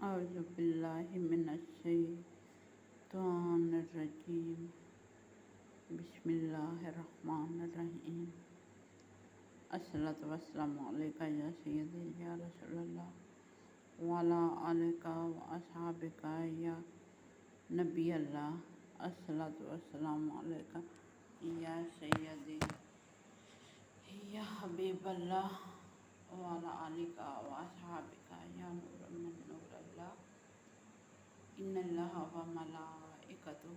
اعوذ باللہ من الشیطان الرجیم بسم اللہ الرحمن الرحیم الصلاۃ والسلام علیکہ یا سیدی یا رسول اللہ وعلی آلک و اصحابک یا نبی اللہ الصلاۃ والسلام علیکہ یا سیدی یا حبیب اللہ وعلی آلک و اصحابک یا نور من نور اللہ ان اللہ و ملائکتہ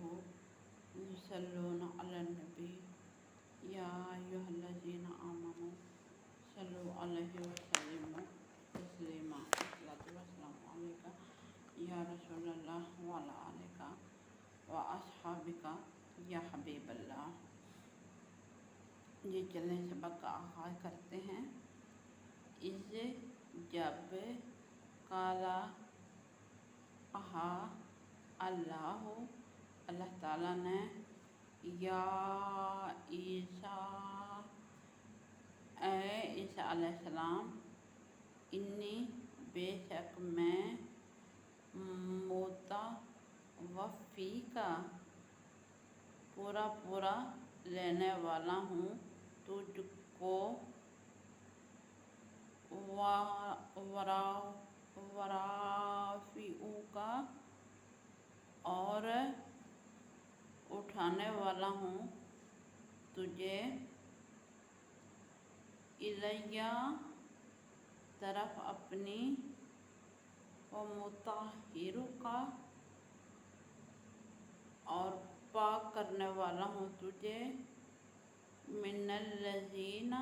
یصلون علی النبی یا ایھا الذین آمنوا صلوا علیہ وسلموا تسلیما الصلاۃ والسلام علیکہ یا رسول اللہ وعلی آلک و اصحابک یا حبیب اللہ۔ یہ چلیں سبق کا آغاز کرتے ہیں۔ اس جب کالا کہا اللہ تعالیٰ نے یا عیسیٰ اے عیسیٰ علیہ السلام انی بے شک میں متوفیکا پورا لینے والا ہوں تجھ کو ورافعوکا اور اٹھانے والا ہوں تجھے الیہ طرف اپنی ومطہرکا اور پاک کرنے والا ہوں تجھے من الذین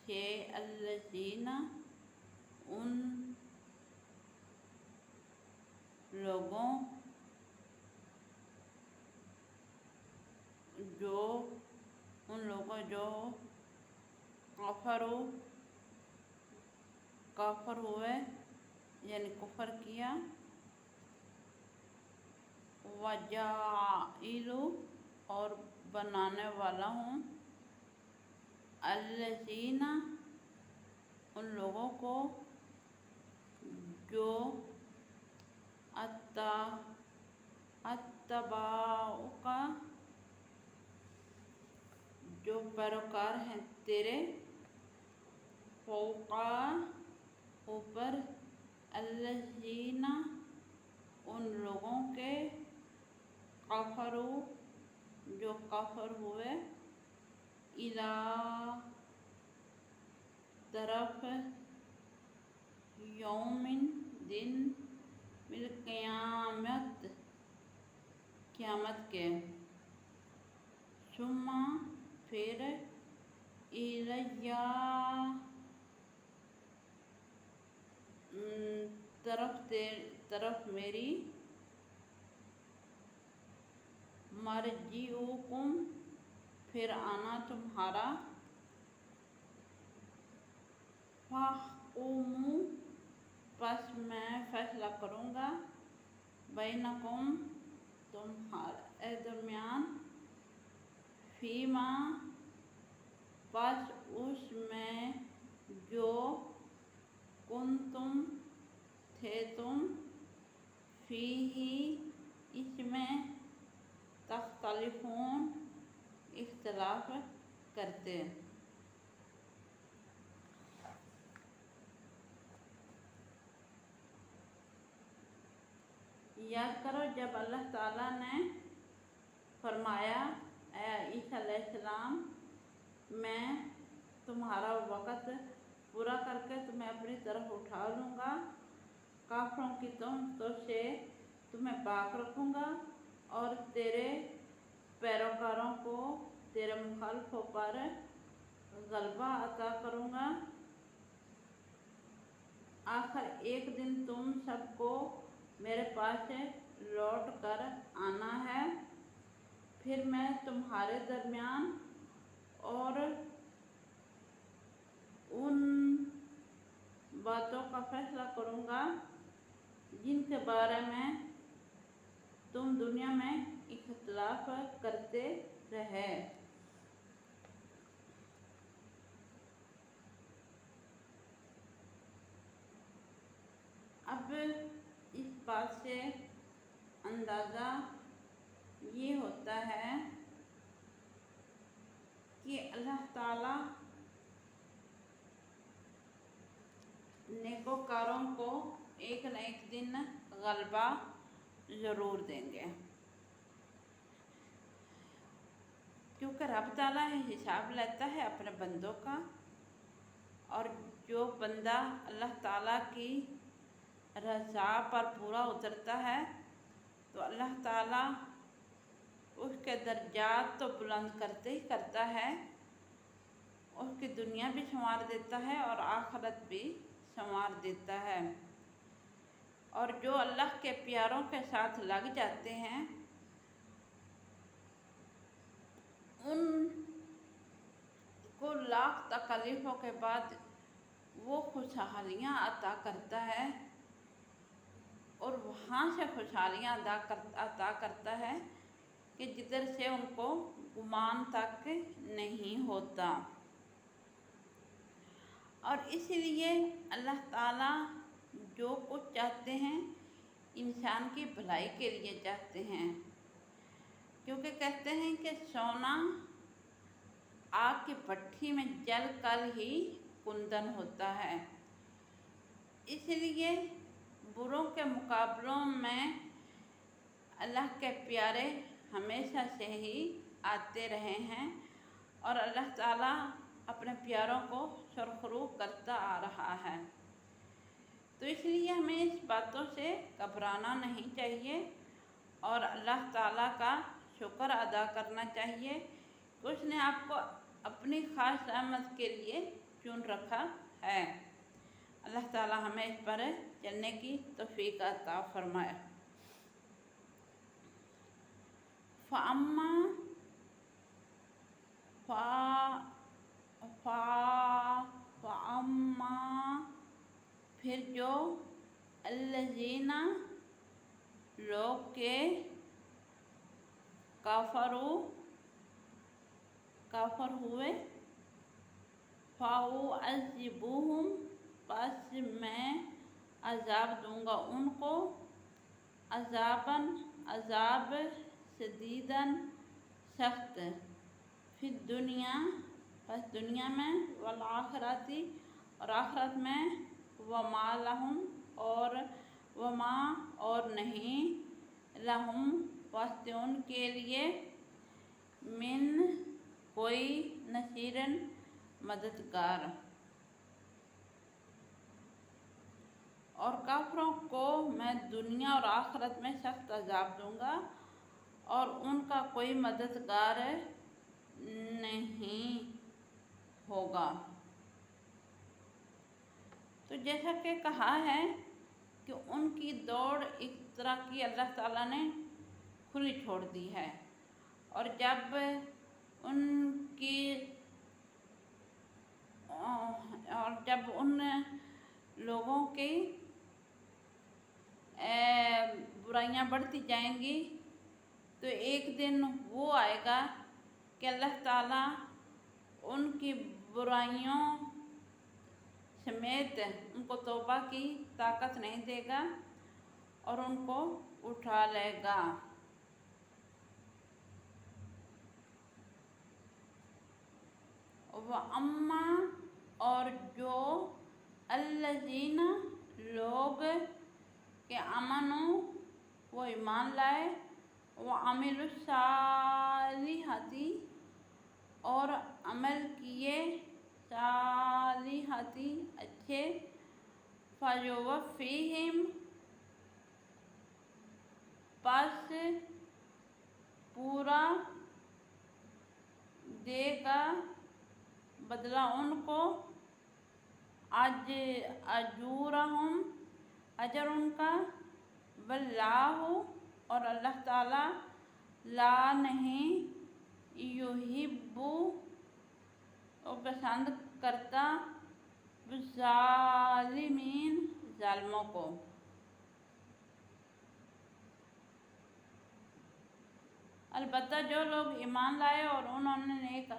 سے الذین ان لوگوں جو کافر ہوئے یعنی کفر کیا، وجاعلوا اور بنانے والا ہوں الذین ان لوگوں کو جو اتبعوک جو پیروکار ہیں تیرے، فوق اوپر الذین ان لوگوں کے کفروا جو کافر ہوئے، الی طرف یوم دن قیامت کے، ثم پھر الیہ طرف میری مرجعکم پھر آنا تمہارا، فاحکموا پس میں فیصلہ کروں گا، بینکم تمہارے درمیان، فیما پس اس میں جو کنتم تھے تم، فیہ اس میں تختلفون اختلاف کرتے۔ یاد کرو جب اللہ تعالیٰ نے فرمایا اے عیسیٰ علیہ السلام میں تمہارا وقت پورا کر کے تمہیں اپنی طرف اٹھا لوں گا، کافروں کی تہمتوں سے تمہیں پاک رکھوں گا اور تیرے پیروکاروں کو تیرے مخالفوں پر غلبہ عطا کروں گا، آخر ایک دن تم سب کو میرے پاس لوٹ کر آنا ہے، پھر میں تمہارے درمیان اور ان باتوں کا فیصلہ کروں گا جن کے بارے میں تم دنیا میں اختلاف کرتے رہے۔ بات سے اندازہ یہ ہوتا ہے کہ اللہ تعالیٰ نیکوکاروں کو ایک نہ ایک دن غلبہ ضرور دیں گے، کیونکہ رب تعالیٰ حساب لیتا ہے اپنے بندوں کا، اور جو بندہ اللہ تعالیٰ کی رضا پر پورا اترتا ہے تو اللہ تعالیٰ اس کے درجات تو بلند کرتے ہی کرتا ہے، اس کی دنیا بھی سنوار دیتا ہے اور آخرت بھی سنوار دیتا ہے۔ اور جو اللہ کے پیاروں کے ساتھ لگ جاتے ہیں ان کو لاکھ تکلیفوں کے بعد وہ خوشحالیاں عطا کرتا ہے، اور وہاں سے خوشحالیاں عطا کرتا ہے کہ جدھر سے ان کو گمان تک نہیں ہوتا۔ اور اس لیے اللہ تعالیٰ جو کچھ چاہتے ہیں انسان کی بھلائی کے لیے چاہتے ہیں، کیونکہ کہتے ہیں کہ سونا آگ کی بھٹی میں جل کر ہی کندن ہوتا ہے، اس لیے بروں کے مقابلوں میں اللہ کے پیارے ہمیشہ سے ہی آتے رہے ہیں، اور اللہ تعالیٰ اپنے پیاروں کو سرخرو کرتا آ رہا ہے۔ تو اس لیے ہمیں اس باتوں سے گھبرانا نہیں چاہیے اور اللہ تعالیٰ کا شکر ادا کرنا چاہیے کہ اس نے آپ کو اپنی خاص رحمت کے لیے چن رکھا ہے۔ اللہ تعالیٰ ہمیں اس پر چلنے کی توفیق عطا فرمائے۔ فَأَمَّا پھر جو الذین لوگ کے کافر ہوئے، فَأُعَذِّبُہُم پس میں عذاب دوں گا ان کو، عذاب شدیداً سخت، فی الدنیا پس دنیا میں، والآخرۃ اور آخرت میں، وما لہم اور نہیں، لہم واسطے ان کے لیے، من کوئی نصیر مددگار۔ اور کافروں کو میں دنیا اور آخرت میں سخت عذاب دوں گا اور ان کا کوئی مددگار نہیں ہوگا۔ تو جیسا کہ کہا ہے کہ ان کی دوڑ ایک طرح کی اللہ تعالیٰ نے کھلی چھوڑ دی ہے، اور جب ان لوگوں کی برائیاں بڑھتی جائیں گی تو ایک دن وہ آئے گا کہ اللہ تعالیٰ ان کی برائیوں سمیت ان کو توبہ کی طاقت نہیں دے گا اور ان کو اٹھا لے گا۔ وَأَمَّا اور جو الذین لوگ کہ آمنوا وہ ایمان لائے، وعملوا الصالحات اور عمل کیے صالحات اچھے، فَيُوَفِّيهِمْ پس پورا دے گا بدلہ ان کو، اجورہم اجر ان کا، واللہ اور اللہ تعالیٰ لا نہیں، یحب اور پسند کرتا، الظالمین ظالموں کو۔ البتہ جو لوگ ایمان لائے اور انہوں نے نیک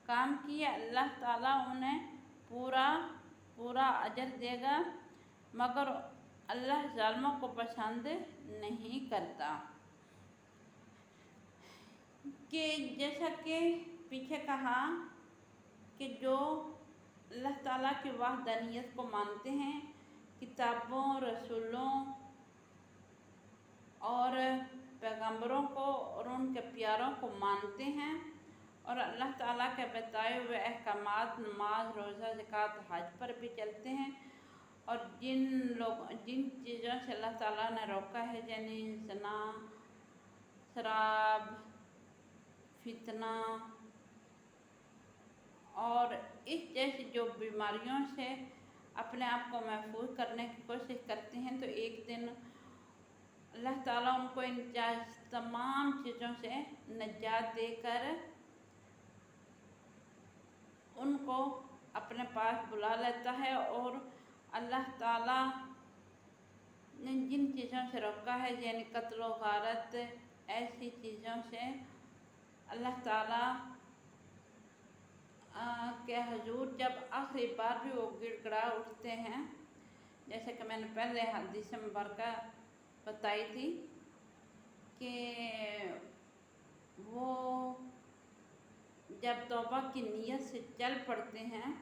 کام کیے اللہ تعالیٰ انہیں پورا اجر دے گا، مگر اللہ ظالموں کو پسند نہیں کرتا۔ کہ جیسا کہ پیچھے کہا کہ جو اللہ تعالیٰ کی وحدانیت کو مانتے ہیں، کتابوں، رسولوں اور پیغمبروں کو اور ان کے پیاروں کو مانتے ہیں، اور اللہ تعالیٰ کے بتائے ہوئے احکامات، نماز، روزہ، زکوٰۃ، حج پر بھی چلتے ہیں، اور جن چیزوں سے اللہ تعالیٰ نے روکا ہے، یعنی زنا، شراب، فتنہ اور اس جیسی جو بیماریوں سے اپنے آپ کو محفوظ کرنے کی کوشش کرتے ہیں، تو ایک دن اللہ تعالیٰ ان کو ان تمام چیزوں سے نجات دے کر ان کو اپنے پاس بلا لیتا ہے، اور اللہ تعالیٰ نے جن چیزوں سے روکا ہے، یعنی قتل و غارت، ایسی چیزوں سے اللہ تعالیٰ کے حضور جب آخری بار بھی وہ گڑ گڑا اٹھتے ہیں، جیسے کہ میں نے پہلے حدیث مبارکہ بتائی تھی کہ وہ جب توبہ کی نیت سے چل پڑتے ہیں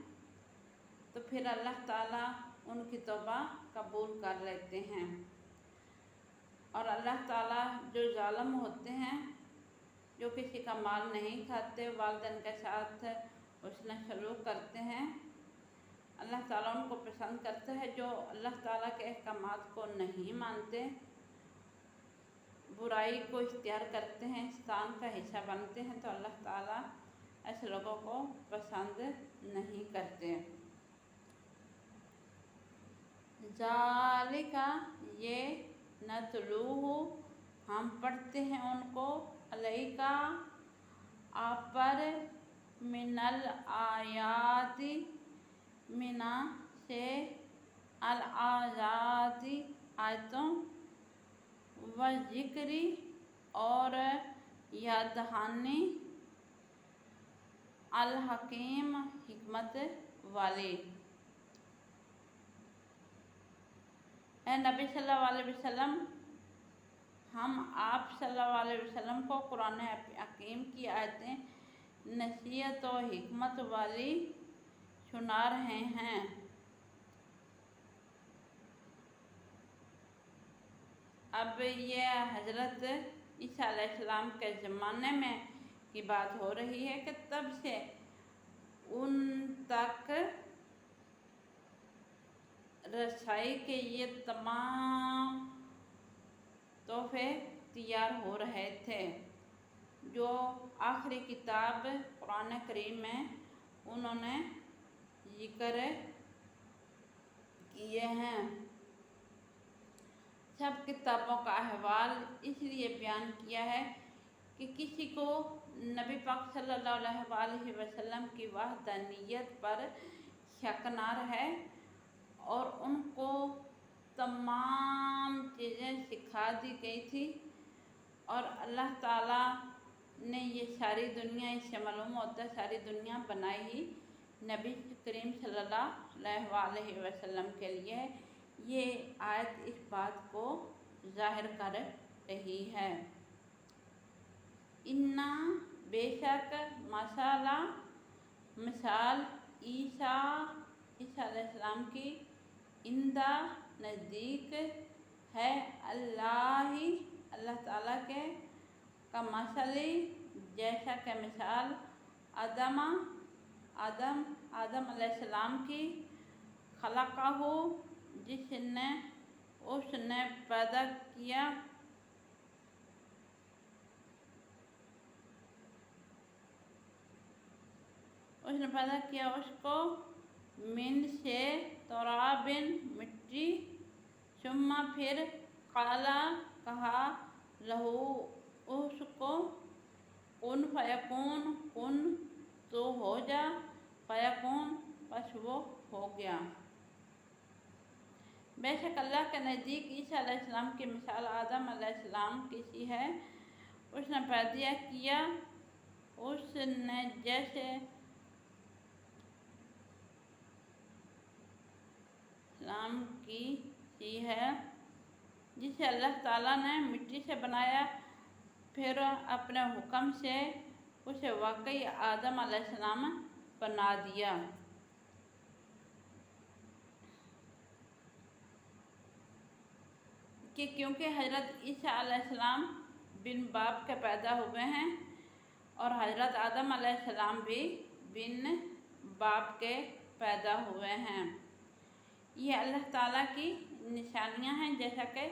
تو پھر اللہ تعالیٰ ان کی توبہ قبول کر لیتے ہیں، اور اللہ تعالیٰ جو ظالم ہوتے ہیں، جو کسی کا مال نہیں کھاتے، والدین کے ساتھ حسن سلوک کرتے ہیں، اللہ تعالیٰ ان کو پسند کرتا ہے۔ جو اللہ تعالیٰ کے احکامات کو نہیں مانتے، برائی کو اختیار کرتے ہیں، شیطان کا حصہ بنتے ہیں، تو اللہ تعالیٰ ایسے لوگوں کو پسند نہیں کرتے۔ ذالک، یہ نتلوہ، ہم پڑھتے ہیں ان کو، علیک، آپ پر، من الآیات، من سے، الآیات، آیتوں، والذکر، اور یاد دہانی، الحکیم، حکمت والے۔ اے نبی صلی اللہ علیہ وسلم، ہم آپ صلی اللہ علیہ وسلم کو قرآن حکیم کی آیتیں نصیحت و حکمت والی سنا رہے ہیں۔ اب یہ حضرت عیسیٰ علیہ السلام کے زمانے میں کی بات ہو رہی ہے کہ تب سے ان تک رسائی کے یہ تمام تحفے تیار ہو رہے تھے، جو آخری کتاب قرآن کریم میں انہوں نے ذکر کیے ہیں۔ سب کتابوں کا احوال اس لیے بیان کیا ہے کہ کسی کو نبی پاک صلی اللہ علیہ وسلم کی وحدانیت پر شک نہ رہے، اور ان کو تمام چیزیں سکھا دی گئی تھی، اور اللہ تعالیٰ نے یہ ساری دنیا، اس سے معلوم ہوتا ہے ساری دنیا بنائی ہی نبی کریم صلی اللہ علیہ وسلم کے لیے۔ یہ آیت اس بات کو ظاہر کر رہی ہے۔ اِنَّا، بے شک، مثال عیسیٰ علیہ السلام کی، عندہ، نزدیک، ہے، اللہ تعالیٰ کے، کمثل، جیسا کہ مثال، آدم علیہ السلام کی، خلقہ، اس نے پیدا کیا، اس کو، من سے، تراب، مٹی، ثم، پھر، قال، کہا، لہو، اس کو، کن فیکون، کن تو ہو جا، فیکون پس وہ ہو گیا۔ بے شک اللہ کے نزدیک عیسیٰ علیہ السلام کی مثال آدم علیہ السلام کی سی ہے۔ اس نے پیدا کیا، اس نے جیسے السلام کی سی دی ہے، جسے اللہ تعالیٰ نے مٹی سے بنایا، پھر اپنے حکم سے اسے واقعی آدم علیہ السلام بنا دیا۔ کہ کیونکہ حضرت عیسیٰ علیہ السلام بن باپ کے پیدا ہوئے ہیں اور حضرت آدم علیہ السلام بھی بن باپ کے پیدا ہوئے ہیں۔ یہ اللہ تعالیٰ کی نشانیاں ہیں، جیسا کہ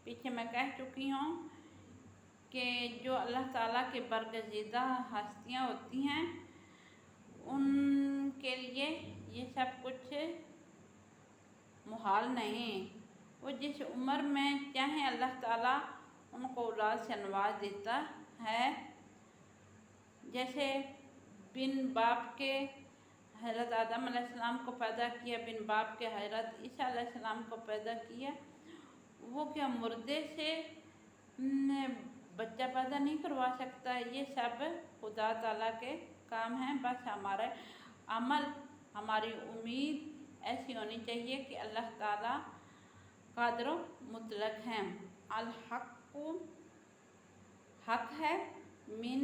پیچھے میں کہہ چکی ہوں کہ جو اللہ تعالیٰ کی برگزیدہ ہستیاں ہوتی ہیں ان کے لیے یہ سب کچھ محال نہیں۔ وہ جس عمر میں چاہیں اللہ تعالیٰ ان کو اولاد سے نواز دیتا ہے، جیسے بن باپ کے حضرت آدم علیہ السلام کو پیدا کیا، بن باپ کے حضرت عیسیٰ علیہ السلام کو پیدا کیا۔ وہ کیا مردے سے بچہ پیدا نہیں کروا سکتا؟ یہ سب خدا تعالیٰ کے کام ہیں۔ بس ہمارے عمل، ہماری امید ایسی ہونی چاہیے کہ اللہ تعالیٰ قادر و مطلق ہیں۔ الحق حق ہے، من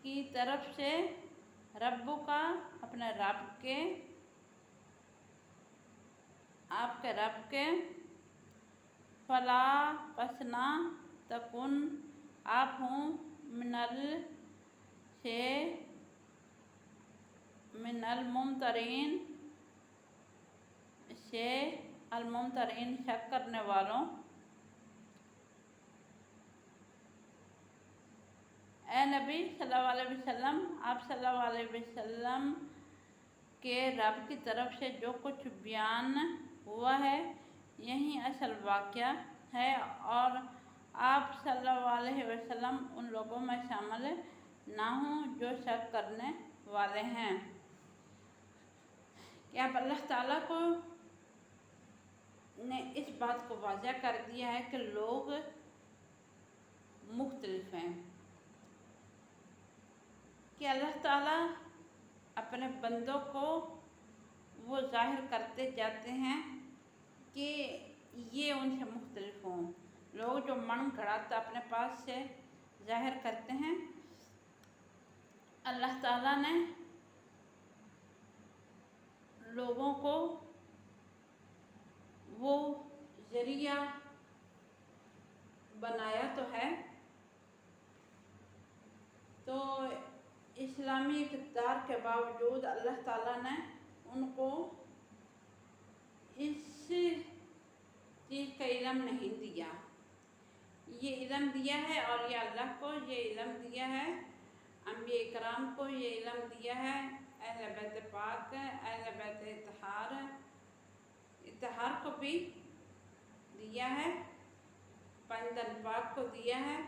کی طرف سے، رب کا اپنے رب کے، آپ کے رب کے، فلا پس نہ تکن آپ ہوں، من الممترین سے، الممترین شک کرنے والوں۔ اے نبی صلی اللہ علیہ وسلم، آپ صلی اللہ علیہ وسلم کے رب کی طرف سے جو کچھ بیان ہوا ہے یہی اصل واقعہ ہے، اور آپ صلی اللہ علیہ وسلم ان لوگوں میں شامل نہ ہوں جو شک کرنے والے ہیں۔ کہ اب اللہ تعالیٰ کو نے اس بات کو واضح کر دیا ہے کہ لوگ مختلف ہیں، کہ اللہ تعالیٰ اپنے بندوں کو وہ ظاہر کرتے جاتے ہیں کہ یہ ان سے مختلف ہوں۔ لوگ جو من گھڑت اپنے پاس سے ظاہر کرتے ہیں، اللہ تعالیٰ نے لوگوں کو وہ ذریعہ بنایا تو ہے، تو اسلامی اقتدار کے باوجود اللہ تعالیٰ نے ان کو اس چیز کا علم نہیں دیا۔ یہ علم دیا ہے، اور یہ اللہ کو یہ علم دیا ہے، انبیاء کرام کو یہ علم دیا ہے، اہل بیت پاک، اہل بیت اطہار کو بھی دیا ہے، پنجتن پاک کو دیا ہے۔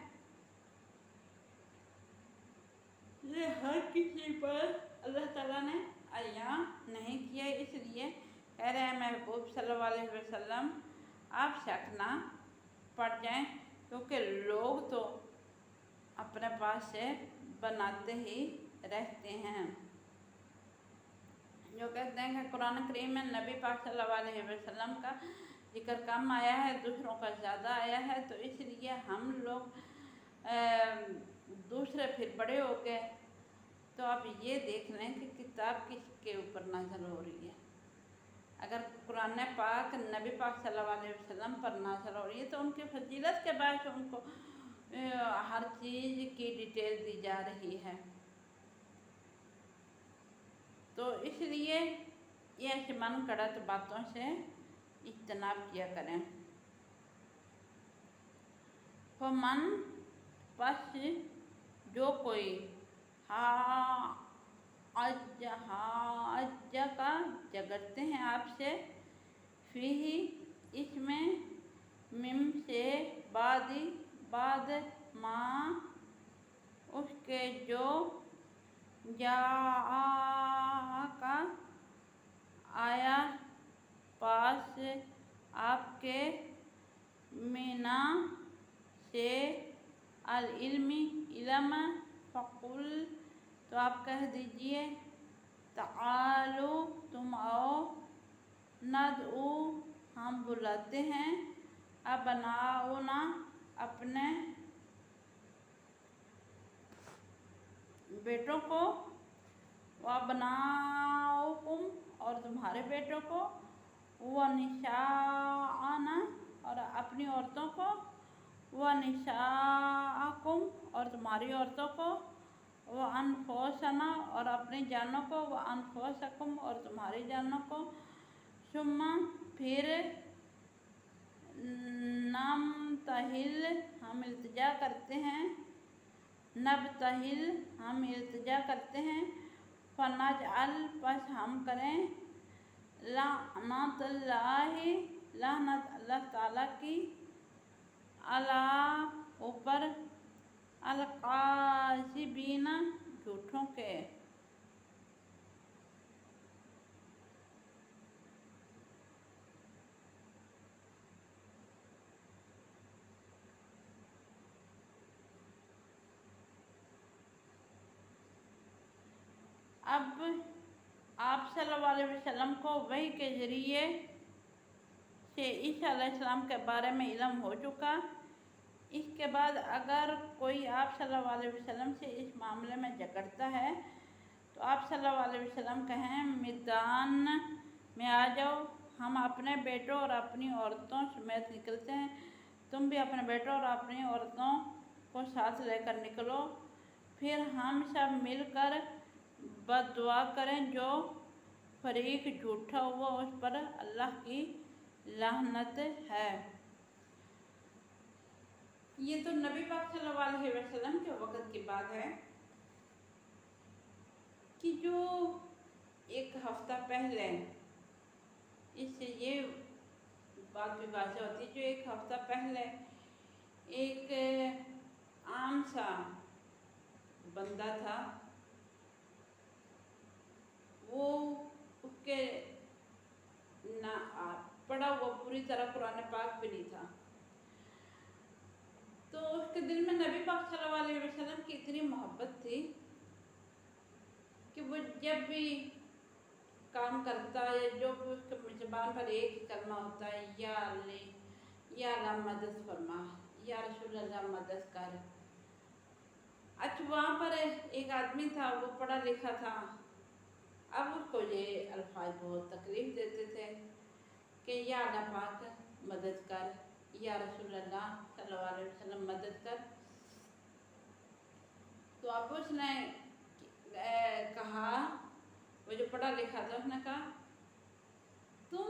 یہ ہر کسی پر اللہ تعالیٰ نے عیاں نہیں کیا، اس لیے کہہ رہے ہیں محبوب صلی اللہ علیہ وسلم آپ شک نہ پڑ جائیں، کیونکہ لوگ تو اپنے پاس سے بناتے ہی رہتے ہیں۔ جو کہتے ہیں کہ قرآن کریم میں نبی پاک صلی اللہ علیہ وسلم کا ذکر کم آیا ہے، دوسروں کا زیادہ آیا ہے، تو اس لیے ہم لوگ دوسرے پھر بڑے ہو گئے، تو آپ یہ دیکھ لیں کہ کتاب کس کے اوپر نازل ہو رہی ہے۔ اگر قرآن پاک نبی پاک صلی اللہ علیہ وسلم پر نازل ہو رہی ہے تو ان کی فضیلت کے باعث ان کو ہر چیز کی ڈیٹیل دی جا رہی ہے، تو اس لیے یہ ایسے من گھڑت باتوں سے اجتناب کیا کریں۔ فمن پس جو کوئی حاج کا جھگڑتے ہیں آپ سے، فیہ اس میں، مم سے، بعد ما اس کے جو، کا آیا پاس آپ کے، مینا سے، العلم علم، فقل تو آپ کہہ دیجئے، تعالو تم آؤ، ندعو ہم بلاتے ہیں ابناؤنا اپنے بیٹوں کو، وابناؤکم اور تمہارے بیٹوں کو، ونساءنا اور اپنی عورتوں کو، ونساءکم اور تمہاری عورتوں کو، وانفسنا اور اپنی جانوں کو، وانفسکم اور تمہاری جانوں کو، ثم پھر نبتہل ہم التجا کرتے ہیں، نبتہل ہم التجا کرتے ہیں، فنجعل پس ہم کریں لعنت اللہ تعالیٰ کی علی اوپر القاذبین جھوٹوں کے۔ اب آپ صلی اللہ علیہ وسلم کو وحی کے ذریعے سے عیسیٰ علیہ السلام کے بارے میں علم ہو چکا۔ اس کے بعد اگر کوئی آپ صلی اللہ علیہ وسلم سے اس معاملے میں جھگڑتا ہے تو آپ صلی اللہ علیہ وسلم کہیں میدان میں آ جاؤ، ہم اپنے بیٹوں اور اپنی عورتوں سمیت نکلتے ہیں، تم بھی اپنے بیٹوں اور اپنی عورتوں کو ساتھ لے کر نکلو، پھر ہم سب مل کر بد دعا کریں، جو فریق جھوٹا ہوا اس پر اللہ کی لعنت ہے۔ یہ تو نبی پاک صلی اللہ علیہ وسلم کے وقت کی بات ہے کہ جو ایک ہفتہ پہلے، اس سے یہ بات بھی واضح ہوتی ہے، جو ایک ہفتہ پہلے ایک عام سا بندہ تھا، وہ اس کے نہ پڑھا ہوا پوری طرح قرآن پاک بھی نہیں تھا، تو اس کے دل میں نبی پاک صلی اللہ علیہ وسلم کی اتنی محبت تھی کہ وہ جب بھی کام کرتا ہے، جو بھی اس کے زبان پر ایک ہی کلمہ ہوتا ہے، یا اللہ مدد فرما، یا رسول اللہ مدد کر۔ اچھا وہاں پر ایک آدمی تھا، وہ پڑھا لکھا تھا، اب اس کو یہ الفاظ بہت تکلیف دیتے تھے کہ یا اللہ پاک مدد کر، یا رسول اللہ صلی اللہ علیہ وسلم مدد کر۔ تو اب اس نے کہا، وہ جو پڑھا لکھا تھا، اس نے کہا تم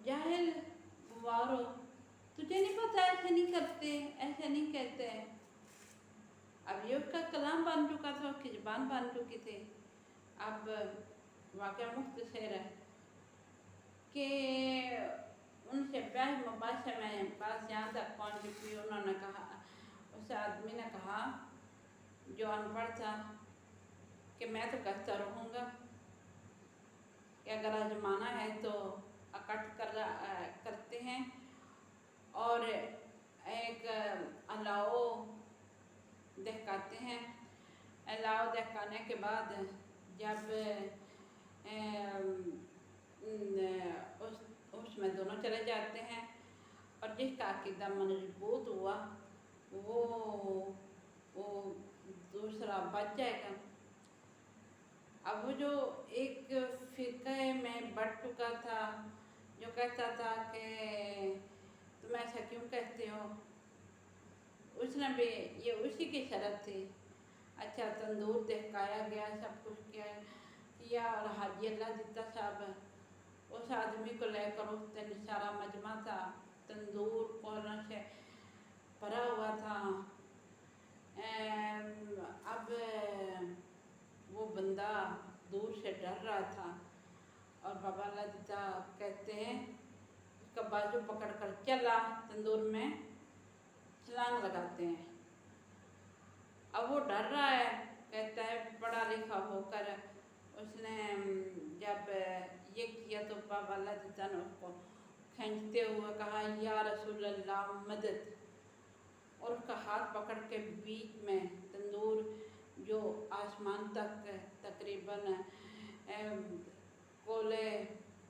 جاہل گوار ہو، تجھے نہیں پتا، ایسے نہیں کرتے، ایسے نہیں کہتے۔ اب یہ اس کا کلام بن چکا تھا، اس کی زبان بن چکی تھی۔ اب واقعہ مختصر ہے کہ ان سے بحث مباحثہ میں بات یہاں تک پہنچ چکی، انہوں نے کہا، اس آدمی نے کہا جو ان پڑھ تھا کہ میں تو کہتا رہوں گا کہ اگر آزمانا ہے تو اکٹھ کرتے ہیں، اور ایک الاؤ دہکاتے ہیں، الاؤ دہکانے کے بعد جب اس میں دونوں چلے جاتے ہیں، اور جس کا عقیدہ مضبوط ہوا وہ دوسرا بچ جائے گا۔ اب وہ جو ایک فرقے میں بٹ چکا تھا، جو کہتا تھا کہ تم ایسا کیوں کہتے ہو، اس نے بھی یہ اسی کی شرط تھی۔ اچھا تندور دہکایا گیا، سب کچھ کیا، اور حاجی اللہ دیتا صاحب اس آدمی کو لے کر اس دن سارا مجمع تھا، تندور پوروں سے بھرا ہوا تھا۔ اب وہ بندہ دور سے ڈر رہا تھا، اور بابا اللہ دیتا کہتے ہیں اس کا بازو پکڑ کر چلا، تندور میں چھلانگ لگاتے ہیں۔ اب وہ ڈر رہا ہے، کہتا ہے پڑھا لکھا ہو کر، اس نے جب یہ کیا تو بابا اللہ دیتا نے اس کو کھینچتے ہوئے کہا یا رسول اللہ مدد، اور اس کا ہاتھ پکڑ کے بیچ میں تندور جو آسمان تک تقریباً کولے